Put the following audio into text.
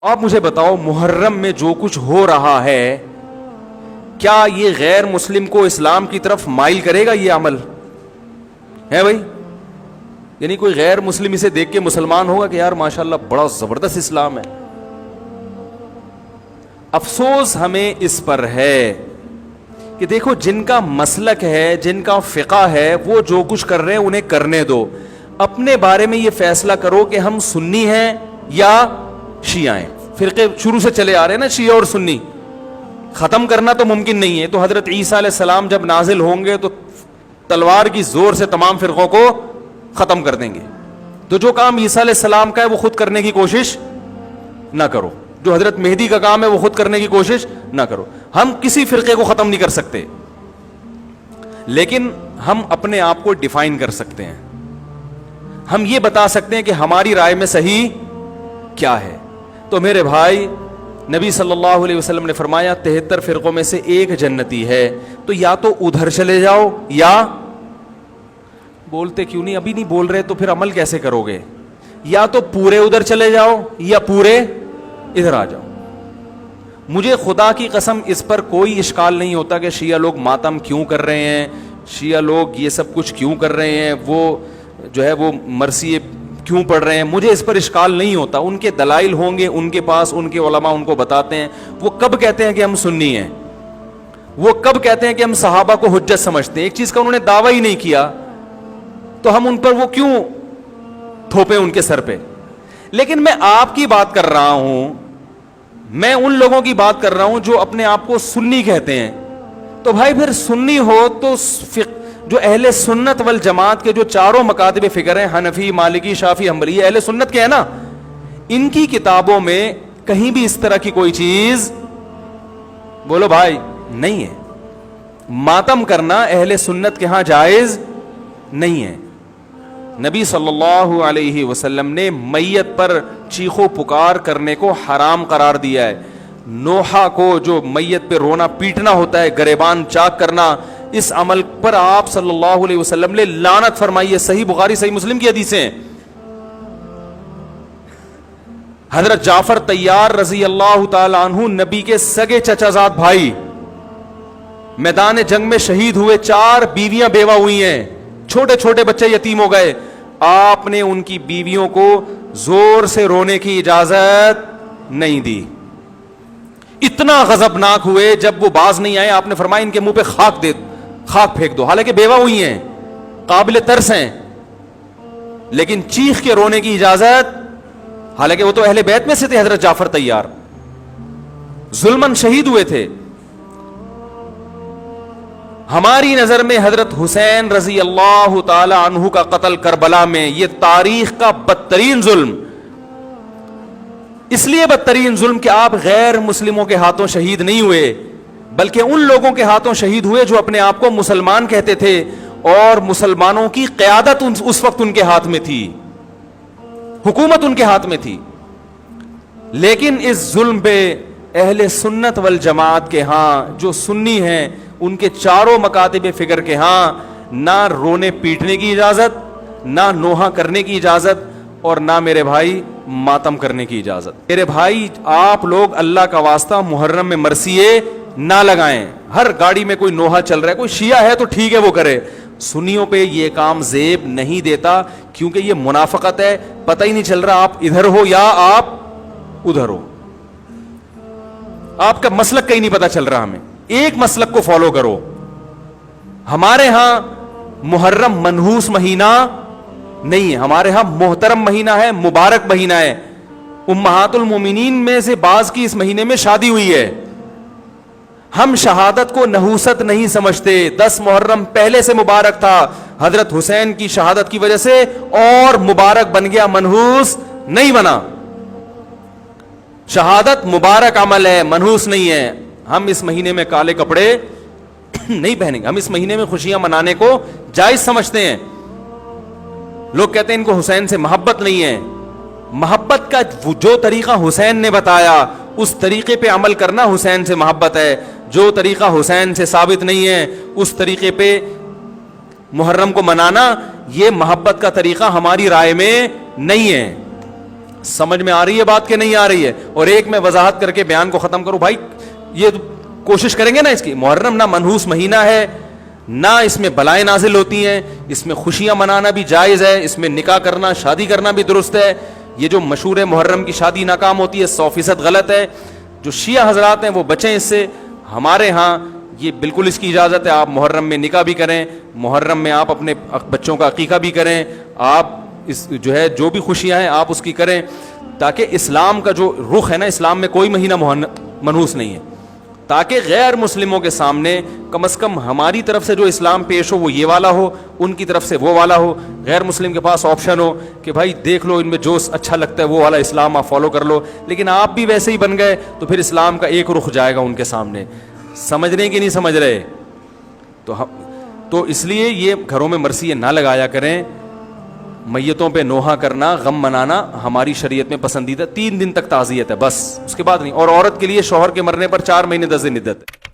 آپ مجھے بتاؤ محرم میں جو کچھ ہو رہا ہے کیا یہ غیر مسلم کو اسلام کی طرف مائل کرے گا؟ یہ عمل ہے بھائی، یعنی کوئی غیر مسلم اسے دیکھ کے مسلمان ہوگا کہ یار ماشاءاللہ بڑا زبردست اسلام ہے؟ افسوس ہمیں اس پر ہے کہ دیکھو جن کا مسلک ہے، جن کا فقہ ہے، وہ جو کچھ کر رہے ہیں انہیں کرنے دو. اپنے بارے میں یہ فیصلہ کرو کہ ہم سنی ہیں یا شیعہ ہیں. فرقے شروع سے چلے آ رہے ہیں نا، شیعہ اور سنی، ختم کرنا تو ممکن نہیں ہے. تو حضرت عیسیٰ علیہ السلام جب نازل ہوں گے تو تلوار کی زور سے تمام فرقوں کو ختم کر دیں گے. تو جو کام عیسیٰ علیہ السلام کا ہے وہ خود کرنے کی کوشش نہ کرو، جو حضرت مہدی کا کام ہے وہ خود کرنے کی کوشش نہ کرو. ہم کسی فرقے کو ختم نہیں کر سکتے، لیکن ہم اپنے آپ کو ڈیفائن کر سکتے ہیں. ہم یہ بتا سکتے ہیں کہ ہماری رائے میں صحیح کیا ہے. تو میرے بھائی، نبی صلی اللہ علیہ وسلم نے فرمایا 73 فرقوں میں سے ایک جنتی ہے. تو یا تو ادھر چلے جاؤ، یا بولتے کیوں نہیں؟ ابھی نہیں بول رہے تو پھر عمل کیسے کرو گے؟ یا تو پورے ادھر چلے جاؤ یا پورے ادھر آ جاؤ. مجھے خدا کی قسم اس پر کوئی اشکال نہیں ہوتا کہ شیعہ لوگ ماتم کیوں کر رہے ہیں، شیعہ لوگ یہ سب کچھ کیوں کر رہے ہیں، وہ جو ہے وہ مرثیے کیوں پڑھ رہے ہیں. مجھے اس پر اشکال نہیں ہوتا. ان کے دلائل ہوں گے ان کے پاس، ان کے علماء ان کو بتاتے ہیں. وہ کب کہتے ہیں کہ ہم سنی ہیں؟ وہ کب کہتے ہیں کہ ہم صحابہ کو حجت سمجھتے ہیں؟ ایک چیز کا انہوں نے دعویٰ ہی نہیں کیا تو ہم ان پر وہ کیوں تھوپے ان کے سر پہ؟ لیکن میں آپ کی بات کر رہا ہوں، میں ان لوگوں کی بات کر رہا ہوں جو اپنے آپ کو سنی کہتے ہیں. تو بھائی پھر سنی ہو تو جو اہل سنت والجماعت کے جو چاروں مکاتب فکر ہیں، حنفی، مالکی، شافعی، حنبلی، یہ اہل سنت کے ہیں نا، ان کی کتابوں میں کہیں بھی اس طرح کی کوئی چیز بولو بھائی نہیں ہے. ماتم کرنا اہل سنت کے ہاں جائز نہیں ہے. نبی صلی اللہ علیہ وسلم نے میت پر چیخو پکار کرنے کو حرام قرار دیا ہے. نوحہ کو جو میت پہ رونا پیٹنا ہوتا ہے، گریبان چاک کرنا، اس عمل پر آپ صلی اللہ علیہ وسلم نے لعنت فرمائی ہے. صحیح بخاری صحیح مسلم کی حدیثیں. حضرت جعفر طیار رضی اللہ تعالی عنہ نبی کے سگے چچا زاد بھائی میدان جنگ میں شہید ہوئے. 4 بیویاں بیوہ ہوئی ہیں، چھوٹے چھوٹے بچے یتیم ہو گئے. آپ نے ان کی بیویوں کو زور سے رونے کی اجازت نہیں دی. اتنا غضبناک ہوئے جب وہ باز نہیں آئے، آپ نے فرمایا ان کے منہ پہ خاک پھینک دو. حالانکہ بیوہ ہوئی ہیں، قابل ترس ہیں، لیکن چیخ کے رونے کی اجازت، حالانکہ وہ تو اہل بیت میں سے تھے. حضرت جعفر طیار ظلمن شہید ہوئے تھے. ہماری نظر میں حضرت حسین رضی اللہ تعالی عنہ کا قتل کربلا میں یہ تاریخ کا بدترین ظلم، اس لیے بدترین ظلم کہ آپ غیر مسلموں کے ہاتھوں شہید نہیں ہوئے، بلکہ ان لوگوں کے ہاتھوں شہید ہوئے جو اپنے آپ کو مسلمان کہتے تھے، اور مسلمانوں کی قیادت اس وقت ان کے ہاتھ میں تھی، حکومت ان کے ہاتھ میں تھی. لیکن اس ظلم پہ اہل سنت والجماعت کے ہاں جو سنی ہیں، ان کے چاروں مکاتب فکر کے ہاں نہ رونے پیٹنے کی اجازت، نہ نوحہ کرنے کی اجازت، اور نہ میرے بھائی ماتم کرنے کی اجازت. میرے بھائی آپ لوگ اللہ کا واسطہ محرم میں مرثیے نہ لگائیں. ہر گاڑی میں کوئی نوحہ چل رہا ہے، کوئی شیعہ ہے تو ٹھیک ہے وہ کرے. سنیوں پہ یہ کام زیب نہیں دیتا، کیونکہ یہ منافقت ہے. پتہ ہی نہیں چل رہا آپ ادھر ہو یا آپ ادھر ہو، آپ کا مسلک کہیں نہیں پتا چل رہا. ہمیں ایک مسلک کو فالو کرو. ہمارے ہاں محرم منحوس مہینہ نہیں ہے، ہمارے ہاں محترم مہینہ ہے، مبارک مہینہ ہے. امہات المومنین میں سے بعض کی اس مہینے میں شادی ہوئی ہے. ہم شہادت کو نحوست نہیں سمجھتے. 10 محرم پہلے سے مبارک تھا، حضرت حسین کی شہادت کی وجہ سے اور مبارک بن گیا، منحوس نہیں بنا. شہادت مبارک عمل ہے، منحوس نہیں ہے. ہم اس مہینے میں کالے کپڑے نہیں پہنیں گے. ہم اس مہینے میں خوشیاں منانے کو جائز سمجھتے ہیں. لوگ کہتے ہیں ان کو حسین سے محبت نہیں ہے. محبت کا جو طریقہ حسین نے بتایا اس طریقے پہ عمل کرنا حسین سے محبت ہے. جو طریقہ حسین سے ثابت نہیں ہے اس طریقے پہ محرم کو منانا یہ محبت کا طریقہ ہماری رائے میں نہیں ہے. سمجھ میں آ رہی ہے بات کہ نہیں آ رہی ہے؟ اور ایک میں وضاحت کر کے بیان کو ختم کروں. بھائی یہ کوشش کریں گے نا اس کی. محرم نہ منحوس مہینہ ہے، نہ اس میں بلائیں نازل ہوتی ہیں، اس میں خوشیاں منانا بھی جائز ہے، اس میں نکاح کرنا، شادی کرنا بھی درست ہے. یہ جو مشہور ہے محرم کی شادی ناکام ہوتی ہے، 100% غلط ہے. جو شیعہ حضرات ہیں وہ بچیں اس سے. ہمارے ہاں یہ بالکل اس کی اجازت ہے. آپ محرم میں نکاح بھی کریں، محرم میں آپ اپنے بچوں کا عقیقہ بھی کریں، آپ اس جو ہے جو بھی خوشیاں ہیں آپ اس کی کریں، تاکہ اسلام کا جو رخ ہے نا، اسلام میں کوئی مہینہ منحوس نہیں ہے، تاکہ غیر مسلموں کے سامنے کم از کم ہماری طرف سے جو اسلام پیش ہو وہ یہ والا ہو، ان کی طرف سے وہ والا ہو. غیر مسلم کے پاس آپشن ہو کہ بھائی دیکھ لو ان میں جو اچھا لگتا ہے وہ والا اسلام آپ فالو کر لو. لیکن آپ بھی ویسے ہی بن گئے تو پھر اسلام کا ایک رخ جائے گا ان کے سامنے. سمجھنے کی نہیں سمجھ رہے؟ تو اس لیے یہ گھروں میں مرثیے نہ لگایا کریں. میتوں پہ نوحہ کرنا، غم منانا ہماری شریعت میں پسندیدہ. 3 دن تک تعزیت ہے بس، اس کے بعد نہیں. اور عورت کے لیے شوہر کے مرنے پر 4 مہینے 10 دن عدت ہے.